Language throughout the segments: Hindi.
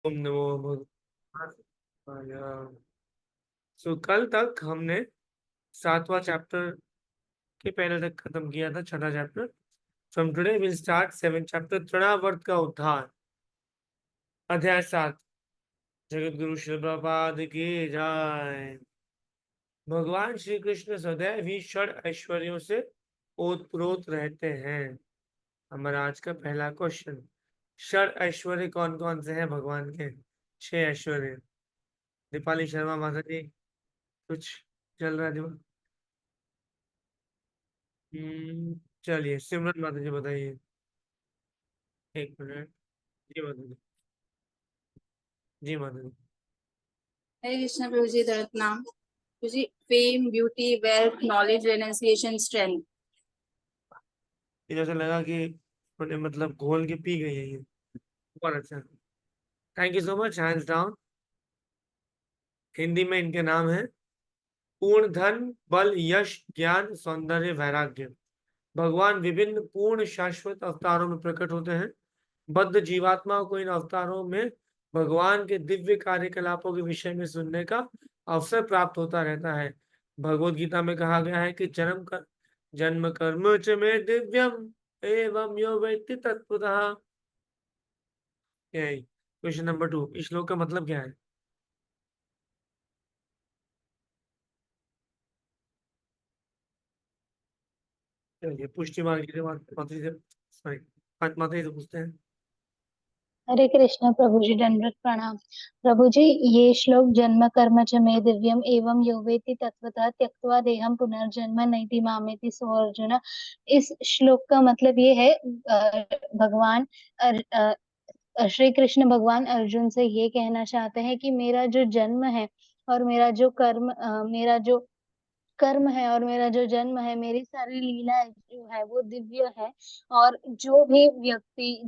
ओम नमो भगवान। सो कल तक हमने 7वां चैप्टर के पहले तक खत्म किया था, छठा chapter. From today will start 7th chapter, Trinavarta का उद्धार, अध्याय 7। जगत गुरु श्री प्रभुपाद की जय। भगवान श्री कृष्ण सदैव ही षड ऐश्वर्यों से ओतप्रोत रहते हैं। हमारा आज का पहला क्वेश्चन, षड ऐश्वर्य कौन कौन से हैं भगवान के? 6 ऐश्वर्य। दीपाली शर्मा माता जी, कुछ चल रहा है दिमाग? चलिए सिमरन माता जी बताइए। एक मिनट। जी माता जी। जी माता जी। हरे कृष्ण प्रभु जी, नाम Prabhu ji. Fame, beauty, wealth, knowledge, renunciation, strength. ये जैसे लगा कि मैंने मतलब घोल के पी गई है ये। बहुत अच्छा। Thank you so much, hands down. Hindi में इनके नाम है पूर्ण धन, बल, यश, ज्ञान, सौंदर्य, वैराग्य। भगवान विभिन्न पूर्ण शाश्वत अवतारों में प्रकट होते हैं। बद्ध जीवात्माओं को इन अवतारों में भगवान के दिव्य कार्यकलापों के विषय में सुनने का अवसर प्राप्त होता रहता है। भगवत गीता में कहा गया है कि जन्म कर्म च मे दिव्यम एवं यो वेत्ति तत्त्वतः। क्वेश्चन नंबर 2, इस श्लोक का मतलब क्या है? चलिए पुष्टि मार्ग के बाद माता जी से, सॉरी, माता जी से पूछते हैं। हरे कृष्ण प्रभु जी, दंडवत प्रणाम। प्रभु जी, ये श्लोक जन्म कर्म च मे दिव्यम एवं यो वेत्ति तत्वतः त्यक्त्वा देहम पुनर्जन्म नैति मामेति सो अर्जुन। इस श्लोक का मतलब ये है, भगवान श्री कृष्ण भगवान अर्जुन से ये कहना चाहते हैं कि मेरा जो जन्म है और मेरा जो कर्म है और मेरा जो जन्म है, मेरी सारी लीला जो है वो दिव्य है। और जो भी व्यक्ति,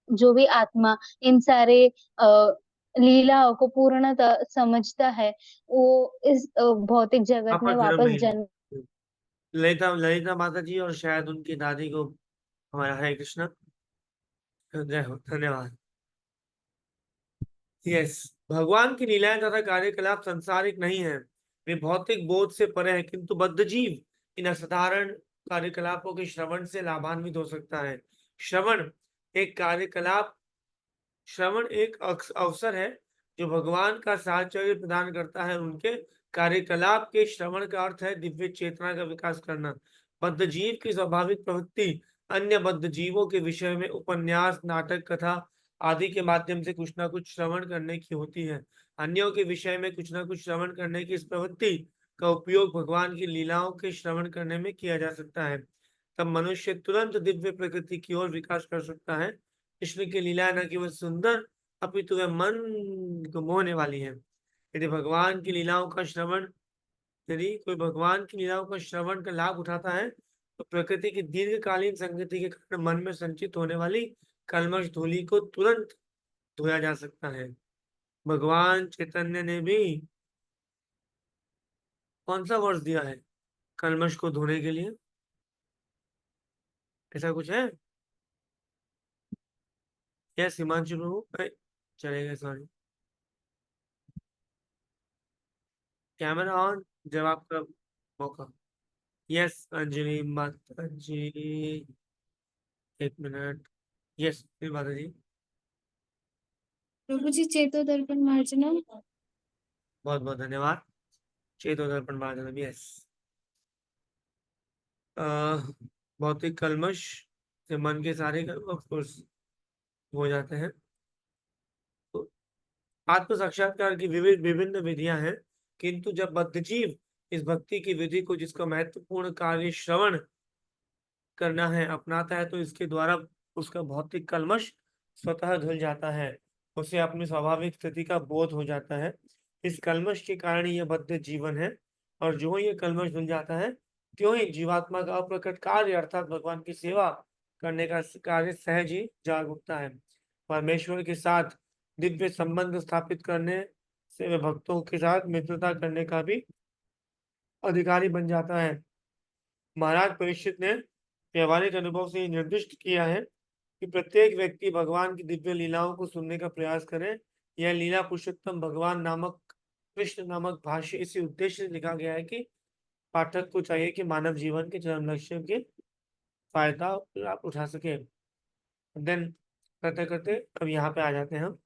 जो भी आत्मा इन सारे लीलाओं को पूर्णतः समझता है, वो इस भौतिक जगत में आपस धर्म वापस में जन्म। ललिता ललिता माता जी और शायद उनकी दादी को हमारा हरे कृष्ण, जय हो, धन्यवाद। यस, भगवान की लीलाएं तथा कार्यकलाप संसारिक नहीं है, वे भौतिक बोध से परे है, किंतु बद्ध जीव इन असाधारण कार्यकलापों के श्रवण से लाभान्वित हो सकता है। श्रवण एक कार्यकलाप श्रवण एक अवसर है जो भगवान का साहचर्य प्रदान करता है। उनके कार्यकलाप के श्रवण का अर्थ है दिव्य चेतना का विकास करना। बद्ध जीव की स्वाभाविक प्रवृत्ति अन्य बद्ध जीवों के विषय में उपन्यास, नाटक, कथा आदि के माध्यम से कुछ ना कुछ श्रवण करने की होती है। अन्यों के विषय में कुछ ना कुछ श्रवण करने की इस प्रवृत्ति का उपयोग भगवान की लीलाओं के श्रवण करने में किया जा सकता है। तब मनुष्य तुरंत दिव्य प्रकृति की ओर विकास कर सकता है। कृष्ण की लीला न केवल सुंदर अपितु वह मन को मोहने वाली है। यदि भगवान की लीलाओं का श्रवण यदि कोई भगवान की लीलाओं का श्रवण का लाभ उठाता है तो प्रकृति की दीर्घकालीन संगति के कारण मन में संचित होने वाली कल्मश धूलि को तुरंत धोया जा सकता है। भगवान चैतन्य ने भी कौन सा वर्ष दिया है कल्मश को धोने के लिए? ऐसा कुछ है? यस हिमांशु प्रभु, चलेगा, सॉरी। कैमरा ऑन, जवाब का मौका। यस अंजलि माता जी, एक मिनट। यस माता जी। प्रभु जी, चेतो दर्पण मार्जना। बहुत बहुत धन्यवाद। चेतो दर्पण मार्जनम, यस। भौतिक कल्मश से मन के सारे कर्म ऑफ कोर्स हो जाते हैं। तो आत्म साक्षात्कार की विविध विभिन्न विधियां हैं, किंतु जब बद्धजीव इस भक्ति की विधि को, जिसका महत्वपूर्ण कार्य श्रवण करना है, अपनाता है तो इसके द्वारा उसका भौतिक कल्मश स्वतः धुल जाता है। उसे अपनी स्वाभाविक स्थिति का बोध हो जाता है। इस कल्मश के कारण यह बद्ध जीवन है, और जो ही ये कल्मश धुल जाता है त्यों ही जीवात्मा का अप्रकट कार्य अर्थात भगवान की सेवा करने का कार्य सहज ही जाग उठता है। परमेश्वर के साथ दिव्य संबंध स्थापित करने से वे भक्तों के साथ मित्रता करने का भी अधिकारी बन जाता है। महाराज परीक्षित ने व्यवहारिक अनुभव से निर्दिष्ट किया है कि प्रत्येक व्यक्ति भगवान की दिव्य लीलाओं को सुनने का प्रयास करे। यह लीला पुरुषोत्तम भगवान नामक कृष्ण नामक भाष्य इसी उद्देश्य से लिखा गया है कि पाठक को चाहिए कि मानव जीवन के चरम लक्ष्य के फायदा आप उठा सके। देन करते करते अब यहाँ पे आ जाते हैं हम।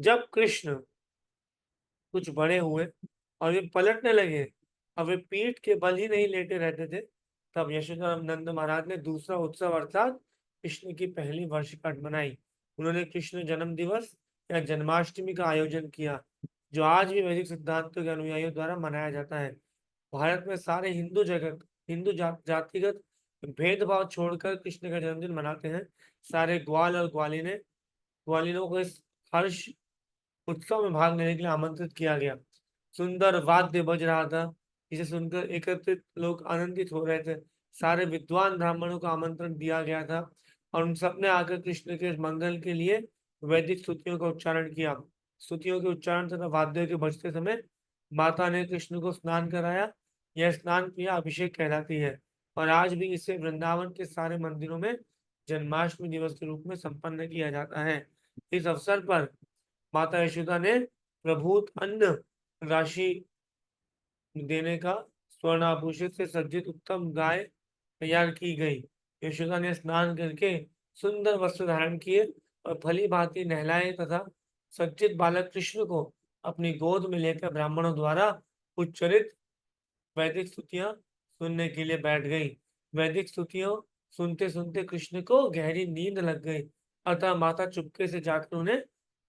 जब कृष्ण कुछ बड़े हुए और वे पलटने लगे और वे पीठ के बल ही नहीं लेटे रहते थे, तब यशोदा नंद महाराज ने दूसरा उत्सव अर्थात कृष्ण की पहली वर्षगांठ मनाई। उन्होंने कृष्ण जन्म दिवस या जन्माष्टमी का आयोजन किया, जो आज भी वैदिक सिद्धांतों के अनुयायियों द्वारा मनाया जाता है। भारत में सारे हिंदू जातिगत भेदभाव छोड़कर कृष्ण का जन्मदिन मनाते हैं। सारे ग्वाल और ग्वालिनों को इस हर्ष उत्सव में भाग लेने के लिए आमंत्रित किया गया। सुंदर वाद्य बज रहा था, जिसे सुनकर एकत्रित लोग आनंदित हो रहे थे। सारे विद्वान ब्राह्मणों को आमंत्रण दिया गया था और उन सब ने आकर कृष्ण के मंगल के लिए वैदिक स्तुतियों का उच्चारण किया। स्तुतियों के उच्चारण तथा वाद्यों के बजते समय माता ने कृष्ण को स्नान कराया। यह स्नान क्रिया अभिषेक कहलाती है और आज भी इसे वृंदावन के सारे मंदिरों में जन्माष्टमी दिवस के रूप में संपन्न किया जाता है। इस अवसर पर माता यशोदा ने प्रभूत अन्न राशि देने का स्वर्ण आभूषित से सज्जित उत्तम गाय तैयार की गई। यशोदा ने स्नान करके सुंदर वस्त्र धारण किए और भली भांति नहलाए तथा सज्जित बालक कृष्ण को अपनी गोद में लेकर ब्राह्मणों द्वारा उच्चरित वैदिक स्तुतियां सुनने के लिए बैठ गई। वैदिक स्तुतियों सुनते सुनते कृष्ण को गहरी नींद लग गई, अतः माता चुपके से जाकर उन्हें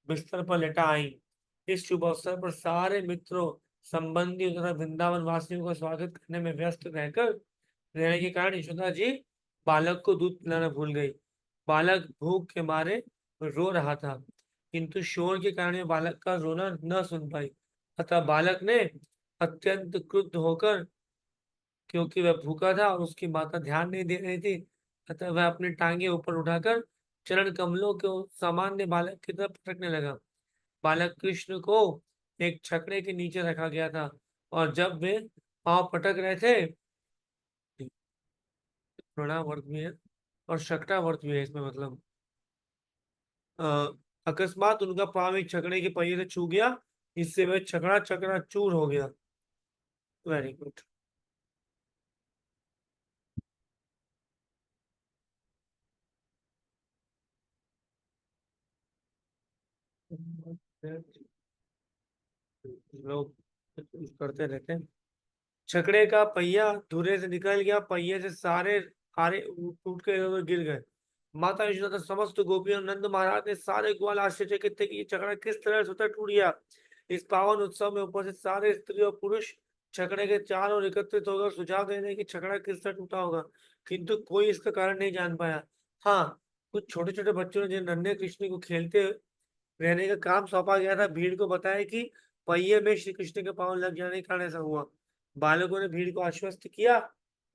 बिस्तर पर लेटा आई। इस शुभ अवसर पर सारे मित्रों, संबंधियों तथा वृंदावन वासियों का स्वागत करने में व्यस्त रहने के कारण यशोदा जी बालक को दूध पिलाना भूल गई। बालक भूख के मारे रो रहा था, किंतु शोर के कारण बालक का रोना न सुन पाई। अतः बालक ने अत्यंत क्रुद्ध होकर, क्योंकि वह भूखा था और उसकी माता ध्यान नहीं दे रही थी, अतः वह अपनी टांगे ऊपर उठाकर चरण कमलों को सामान्य बालक की तरफ पटकने लगा। बालक कृष्ण को एक छकड़े के नीचे रखा गया था और जब वे पांव पटक रहे थे, थोड़ा वर्त भी है और शकटा वर्त भी है इसमें, मतलब अकस्मात उनका पांव एक छकड़े के पहिए से छू गया, इससे वह छकड़ा चकरा चूर हो गया। Very good. लोग करते रहते हैं। छकड़े का पहिया धुरे से निकल गया, पहिए से सारे आरे टूट के इधर-उधर गिर गए। माता यशोदा तथा समस्त गोपियों नंद महाराज ने सारे ग्वाल आश्चर्यचकित थे कि ये छकड़ा किस तरह स्वतः टूट गया। इस पावन उत्सव में उपस्थित सारे स्त्री और पुरुष छकड़े के चारों ओर एकत्रित होकर सुझाव दे रहे कि छकड़ा किस तरह टूटा होगा, किंतु कोई इसका कारण नहीं जान पाया। हाँ, कुछ छोटे छोटे बच्चों ने जिन नन्हे कृष्ण को खेलते रहने का काम सौंपा गया था, भीड़ को बताया कि पहिए में श्री कृष्ण के पांव लग जाने के कारण ऐसा हुआ। बालकों ने भीड़ को आश्वस्त किया।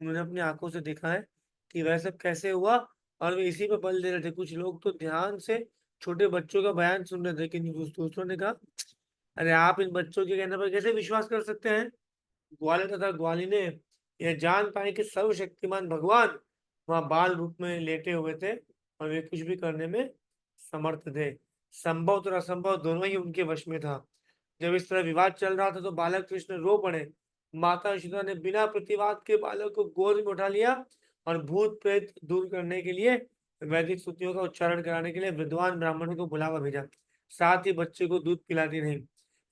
उन्होंने अपनी आंखों से देखा है कि वह सब कैसे हुआ और वे इसी पे बल दे रहे थे। कुछ लोग तो ध्यान से छोटे बच्चों का बयान सुन रहे थे, लेकिन दूसरों ने कहा, अरे आप इन बच्चों के कहने पर कैसे विश्वास कर सकते हैं। ग्वाले तथा ग्वालिने यह जान पाए कि सर्वशक्तिमान भगवान वहां बाल रूप में लेटे हुए थे और वे कुछ भी करने में समर्थ थे। संभव और असंभव दोनों ही उनके वश में था। जब इस तरह विवाद चल रहा था तो बालक कृष्ण रो पड़े। माता यशोदा ने बिना प्रतिवाद के बालक को गोद में उठा लिया और भूत प्रेत दूर करने के लिए वैदिक स्तुतियों का उच्चारण कराने के लिए विद्वान ब्राह्मणों को बुलावा भेजा। साथ ही बच्चे को दूध पिलाती रही।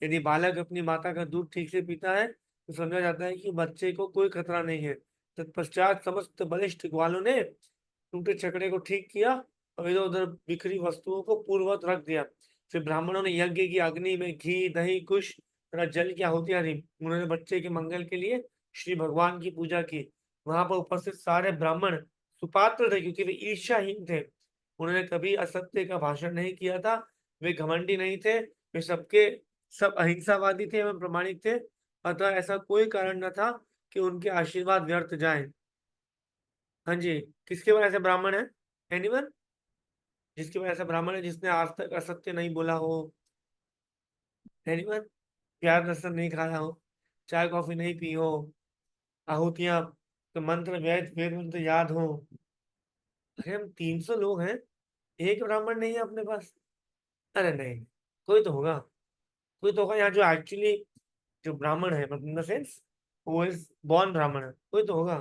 यदि बालक अपनी माता का दूध ठीक से पीता है तो समझा जाता है कि बच्चे को कोई खतरा नहीं है। तत्पश्चात समस्त बलिष्ठ ग्वालों ने टूटे छकड़े को ठीक किया और इधर उधर बिखरी वस्तुओं को पूर्ववत रख दिया। फिर ब्राह्मणों ने यज्ञ की अग्नि में घी, दही, कुश तथा जल की आहुतियां दी। उन्होंने बच्चे के मंगल के लिए श्री भगवान की पूजा की। वहां पर उपस्थित सारे ब्राह्मण सुपात्र थे, क्योंकि वे ईर्ष्याहीन थे। उन्होंने कभी असत्य का भाषण नहीं किया था। वे घमंडी नहीं थे। वे सब अहिंसावादी थे एवं प्रामाणिक थे। अतः ऐसा कोई कारण न था कि उनके आशीर्वाद व्यर्थ जाए। हाँ जी, किसके पास ऐसे ब्राह्मण है? एनीवन? जिसकी वजह से ब्राह्मण है जिसने आज तक असत्य नहीं बोला हो? एनीवन? प्याज लहसुन नहीं खाया हो, चाय कॉफी नहीं पी हो, आहुतियां तो मंत्र वेद वेद मंत्र याद हो। अरे हम 300 लोग हैं, एक ब्राह्मण नहीं है अपने पास? अरे नहीं, कोई तो होगा, कोई तो होगा यहाँ जो एक्चुअली जो ब्राह्मण है, मतलब इन द सेंस वो इज बॉर्न ब्राह्मण है, कोई तो होगा।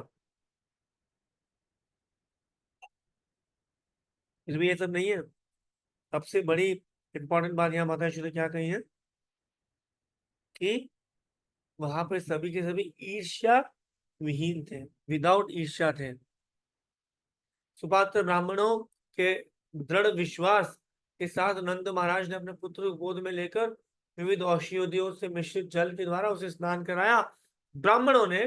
फिर भी ये सब नहीं है। सबसे बड़ी इंपॉर्टेंट बात यहाँ माता श्री ने क्या कही है कि वहां पे सभी के सभी ईर्ष्या विहीन थे, विदाउट ईर्ष्या थे। सुपात्र ब्राह्मणों के दृढ़ विश्वास के साथ नंद महाराज ने अपने पुत्र को गोद में लेकर विविध औषधियों से मिश्रित जल के द्वारा उसे स्नान कराया। ब्राह्मणों ने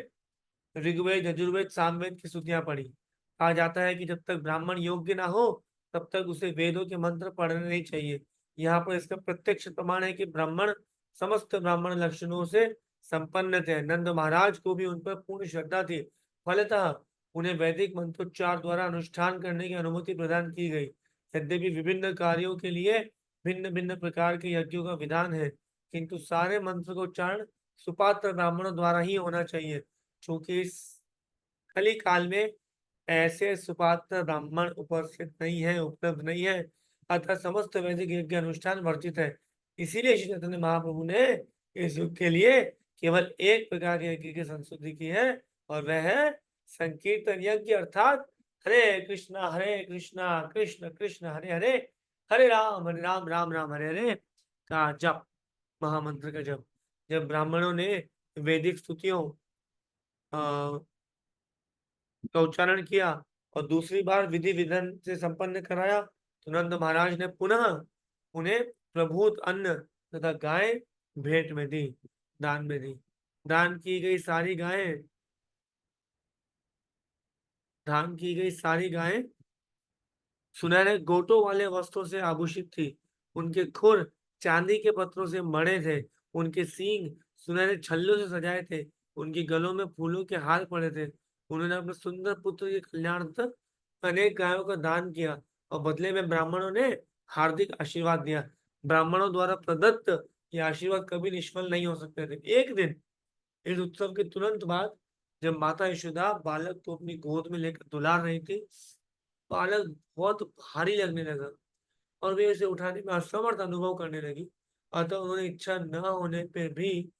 ऋग्वेद, यजुर्वेद, सामवेद की स्तुतियां पढ़ी। कहा जाता है कि जब तक ब्राह्मण योग्य ना हो तब तक उसे वेदों के मंत्र पढ़ने नहीं चाहिए। यहाँ पर इसका प्रत्यक्ष प्रमाण है कि ब्राह्मण समस्त ब्राह्मण लक्षणों से संपन्न थे। नंद महाराज को भी उन पर पूर्ण श्रद्धा थी। फलतः उन्हें वैदिक मंत्रोच्चार द्वारा अनुष्ठान करने की अनुमति प्रदान की गई। यद्यपि विभिन्न कार्यों के लिए भिन्न भिन्न प्रकार के यज्ञों का विधान है, किंतु सारे मंत्र का उच्चारण सुपात्र ब्राह्मणों द्वारा ही होना चाहिए, क्योंकि इस कली काल में ऐसे सुपात्र ब्राह्मण उपस्थित नहीं है, उपलब्ध नहीं है। अतः समस्त वैदिक यज्ञ अनुष्ठान वर्जित है। इसीलिए श्री चैतन्य महाप्रभु ने इस युग के लिए केवल एक प्रकार के यज्ञ की संस्तुति की है, और वह है संकीर्तन यज्ञ, अर्थात हरे कृष्णा कृष्ण कृष्ण हरे हरे, हरे राम राम राम हरे हरे का जप, महामंत्र का जप। जब ब्राह्मणों ने वैदिक स्तुतियों का उच्चारण किया और दूसरी बार विधि विधान से संपन्न कराया, तो नंद महाराज ने पुनः उन्हें प्रभुत अन्न तथा गाय भेंट में दी, दान में दी। दान की गई सारी गायें दान की गई सारी गायें सुनहरे गोटों वाले वस्त्रों से आभूषित थी। उनके खुर चांदी के पत्रों से मढ़े थे। उनके सींग सुनहरे छल्लों से सजाए थे। उनके गलों में फूलों के हार पड़े थे। उन्होंने अपने सुंदर पुत्र के कल्याणार्थ अनेक गायों का दान किया और बदले में ब्राह्मणों ने हार्दिक आशीर्वाद दिया। ब्राह्मणों द्वारा प्रदत्त ये आशीर्वाद कभी निष्फल नहीं हो सकते थे। एक दिन इस उत्सव के तुरंत बाद, जब माता यशोदा बालक को अपनी गोद में लेकर दुलार रही थी, बालक बहुत भारी लगने लगा और वे उसे उठाने में असमर्थ अनुभव करने लगी। अतः उन्होंने इच्छा न होने पर भी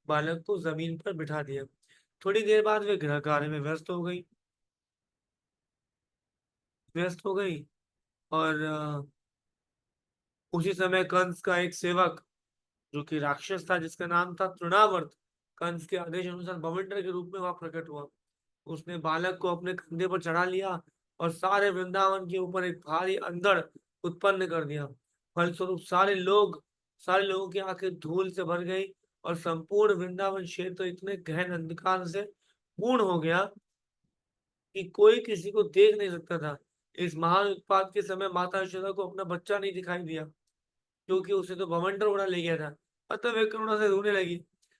बालक को जमीन पर बिठा दिया। थोड़ी देर बाद वे गृह कार्य में व्यस्त हो गई और उसी समय कंस का एक सेवक, जो कि राक्षस था, जिसका नाम था तृणावर्त, कंस के आदेश अनुसार बवंडर के रूप में वहां प्रकट हुआ। उसने बालक को अपने कंधे पर चढ़ा लिया और सारे वृंदावन के ऊपर एक भारी अंधड़ उत्पन्न कर दिया। फलस्वरूप सारे लोगों की आंखें धूल से भर गई और संपूर्ण वृंदावन क्षेत्र इतने गहन अंधकार से पूर्ण हो गया कि कोई किसी को देख नहीं सकता था। इस महान उत्पात के समय माता यशोदा को अपना बच्चा नहीं दिखाई दिया, क्योंकि उसे तो बवंडर उड़ा ले गया था। अतः वे करुणा से रोने लगी।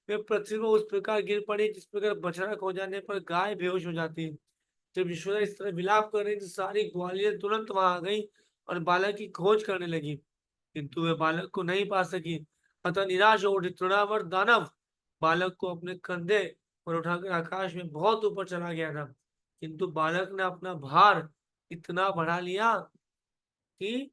वे पृथ्वी पर उस प्रकार गिर पड़ी जिस प्रकार बछड़ा खो जाने पर गाय बेहोश हो जाती है। जब यशोदा इस तरह विलाप कर रही थी, सारी ग्वालियर तुरंत वहां आ गई और बालक की खोज करने लगी, किंतु वे बालक को नहीं पा सकी। अतः निराश हो उठी तृणावर्त दानव बालक को अपने कंधे पर उठाकर आकाश में बहुत ऊपर चला गया था, किंतु बालक ने अपना भार इतना बढ़ा लिया कि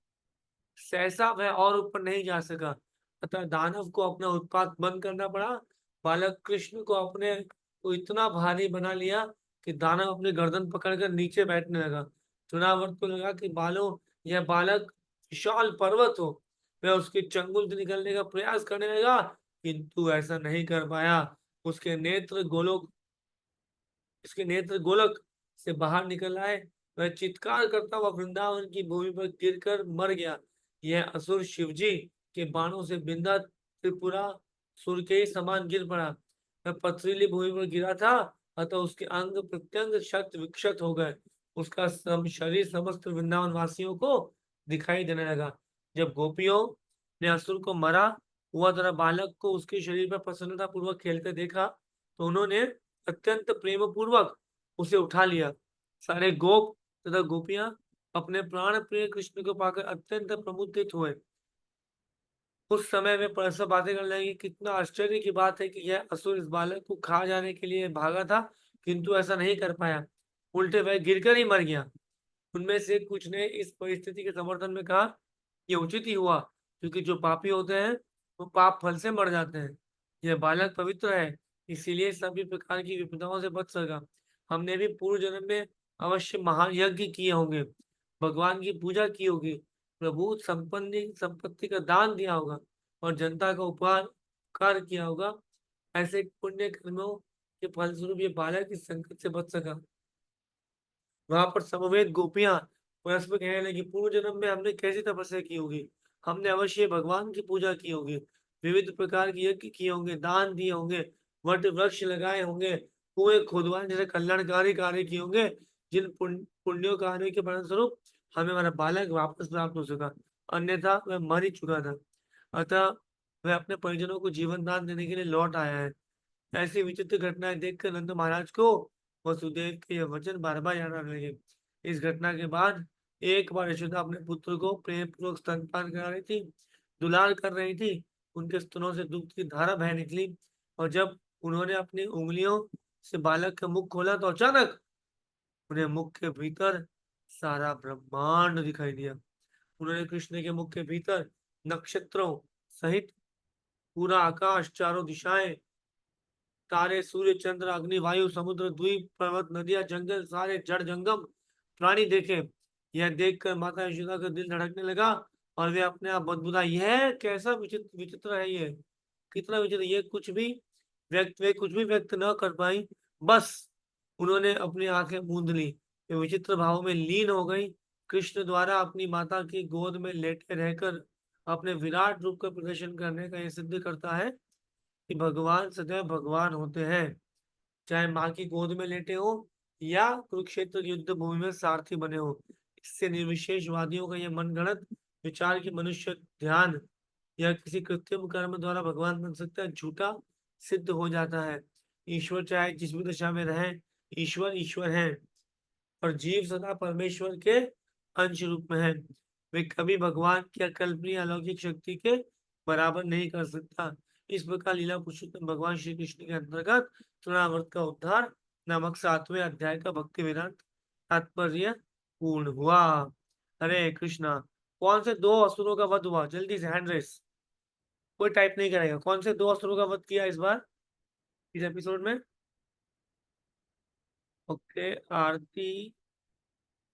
सहसा वह और ऊपर नहीं जा सका। अतः दानव को अपना उत्पात बंद करना पड़ा। बालक कृष्ण को अपने को इतना भारी बना लिया कि दानव अपनी गर्दन पकड़कर नीचे बैठने लगा। चुनावर्त को लगा कि यह बालक विशाल पर्वत हो। वह उसके चंगुल से निकलने का प्रयास करने लगा, किंतु ऐसा नहीं कर पाया। उसके नेत्र गोलक से बाहर निकल आए। वह चित्कार करता हुआ वृंदावन की भूमि पर गिरकर मर गया। यह असुर शिवजी के बाणों से बिंदा त्रिपुरा सुर के समान गिर पड़ा। वह पथरीली भूमि पर गिरा था, अतः उसके अंग प्रत्यंग क्षत विक्षत हो गए। उसका शरीर समस्त वृंदावन वासियों को दिखाई देने लगा। जब गोपियों ने असुर को मरा हुआ तरह बालक को उसके शरीर पर प्रसन्नता पूर्वक खेलते देखा, तो उन्होंने अत्यंत प्रेम पूर्वक उसे उठा लिया। सारे गोप तथा गोपियां अपने प्राण प्रिय कृष्ण को पाकर अत्यंत प्रमुदित हुए। उस समय वे परस्पर बातें करने लगे। कितना आश्चर्य की बात है कि यह असुर इस बालक को खा जाने के लिए भागा था, किंतु ऐसा नहीं कर पाया। उल्टे वह गिरकर ही मर गया। उनमें से कुछ ने इस परिस्थिति के समर्थन में कहा, ये उचित ही हुआ, क्योंकि जो पापी होते हैं वो पाप फल से मर जाते हैं। यह बालक पवित्र है, इसीलिए सभी प्रकार की विपदाओं से बच सका। हमने भी पूर्व जन्म में अवश्य महान यज्ञ किए होंगे, भगवान की पूजा की होगी, प्रभु संपत्ति का दान दिया होगा और जनता का उपकार किया होगा। ऐसे पुण्य कर्मों के फलस्वरूप ये बालक इस संकट से बच सका। वहां पर समवेत गोपियां परस्पर कहने लगी, पूर्व जन्म में हमने कैसी तपस्या की होगी, हमने अवश्य भगवान की पूजा की होगी, विविध प्रकार के यज्ञ किए होंगे, दान दिए होंगे, वट वृक्ष लगाए होंगे, कुएं खुदवाए जैसे कल्याणकारी कार्य किए होंगे, जिन पुण्यों कार्यों के परिणामस्वरूप हमें हमारा बालक वापस प्राप्त हो सका, अन्यथा वह मर ही चुका था। अतः वह अपने परिजनों को जीवन दान देने के लिए लौट आया है। ऐसी विचित्र घटनाएं देखकर नंद महाराज को वसुदेव के यह वचन बार बार याद आने लगे। इस घटना के बाद एक बार यशोदा अपने पुत्र को प्रेम पूर्वक स्तनपान करा रही थी, दुलार कर रही थी, उनके स्तनों से दूध की धारा बह निकली, और जब उन्होंने अपनी उंगलियों से बालक का मुख खोला तो अचानक उन्हें मुख के भीतर सारा ब्रह्मांड दिखाई दिया। उन्होंने कृष्ण के मुख के भीतर नक्षत्रों सहित पूरा आकाश, चारों दिशाएं, तारे, सूर्य, चंद्र, अग्नि, वायु, समुद्र, द्वीप, पर्वत, नदियां, जंगल, सारे जड़ जंगम प्राणी देखे। यह देखकर माता यशोदा का दिल धड़कने लगा और वे अपने आप बदबुदा, यह कैसा विचित्र विचित्र है, ये कितना विचित्र, ये कुछ भी व्यक्त न कर पाई। बस उन्होंने अपनी आंखें मूंद ली, वे विचित्र भाव में लीन हो गई। कृष्ण द्वारा अपनी माता की गोद में लेटे रहकर अपने विराट रूप का प्रदर्शन करने का यह सिद्ध करता है कि भगवान सदैव भगवान होते हैं, चाहे माँ की गोद में लेटे हो या कुरुक्षेत्र युद्ध भूमि में सारथी बने हो। इससे निर्विशेषवादियों का यह मनगढ़ंत विचार कि मनुष्य ध्यान या किसी कृत्रिम कर्म द्वारा भगवान बन सकता है, झूठा सिद्ध हो जाता है। ईश्वर चाहे जिस भी दशा में रहे, ईश्वर ईश्वर है और जीव सदा परमेश्वर के अंश रूप में है। वे कभी भगवान की अकल्पनीय अलौकिक शक्ति के बराबर नहीं कर सकता। इस प्रकार लीला पुरुषोत्तम भगवान श्री कृष्ण के अंतर्गत तृणावर्त का उद्धार नामक 7वें अध्याय का भक्ति वेदांत तात्पर्य पूर्ण हुआ। हरे कृष्णा। कौन से दो असुरों का वध हुआ? जल्दी से हैंड रेस, कोई टाइप नहीं करेगा। कौन से दो असुरों का वध किया इस बार इस एपिसोड में? ओके, आरती,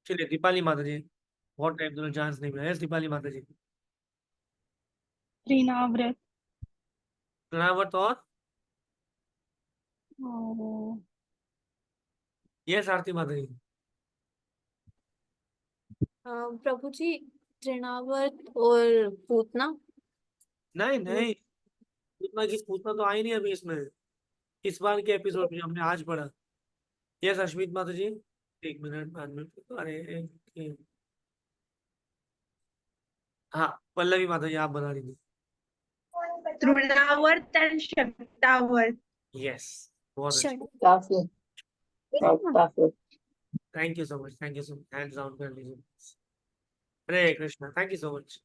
चलिए दीपाली माता जी, बहुत टाइम दोनों चांस नहीं मिला। दीपाली माता जी। तृणाव्रत तृणावर्त और और यस आरती माता जी। प्रभु जी, तृणावर्त और पूतना। नहीं नहीं, पूतना तो आई नहीं अभी इसमें, इस बार के एपिसोड में हमने आज पढ़ा। यस अश्मित माता जी। एक मिनट, अरे हाँ, पल्लवी माता जी आप बता दीजिए। तृणावर्त एंड शक्तावर्त। यस, बहुत अच्छा, शट काफी काफी thank you so much, hands down कर लीजिए। Hare Krishna, thank you so much.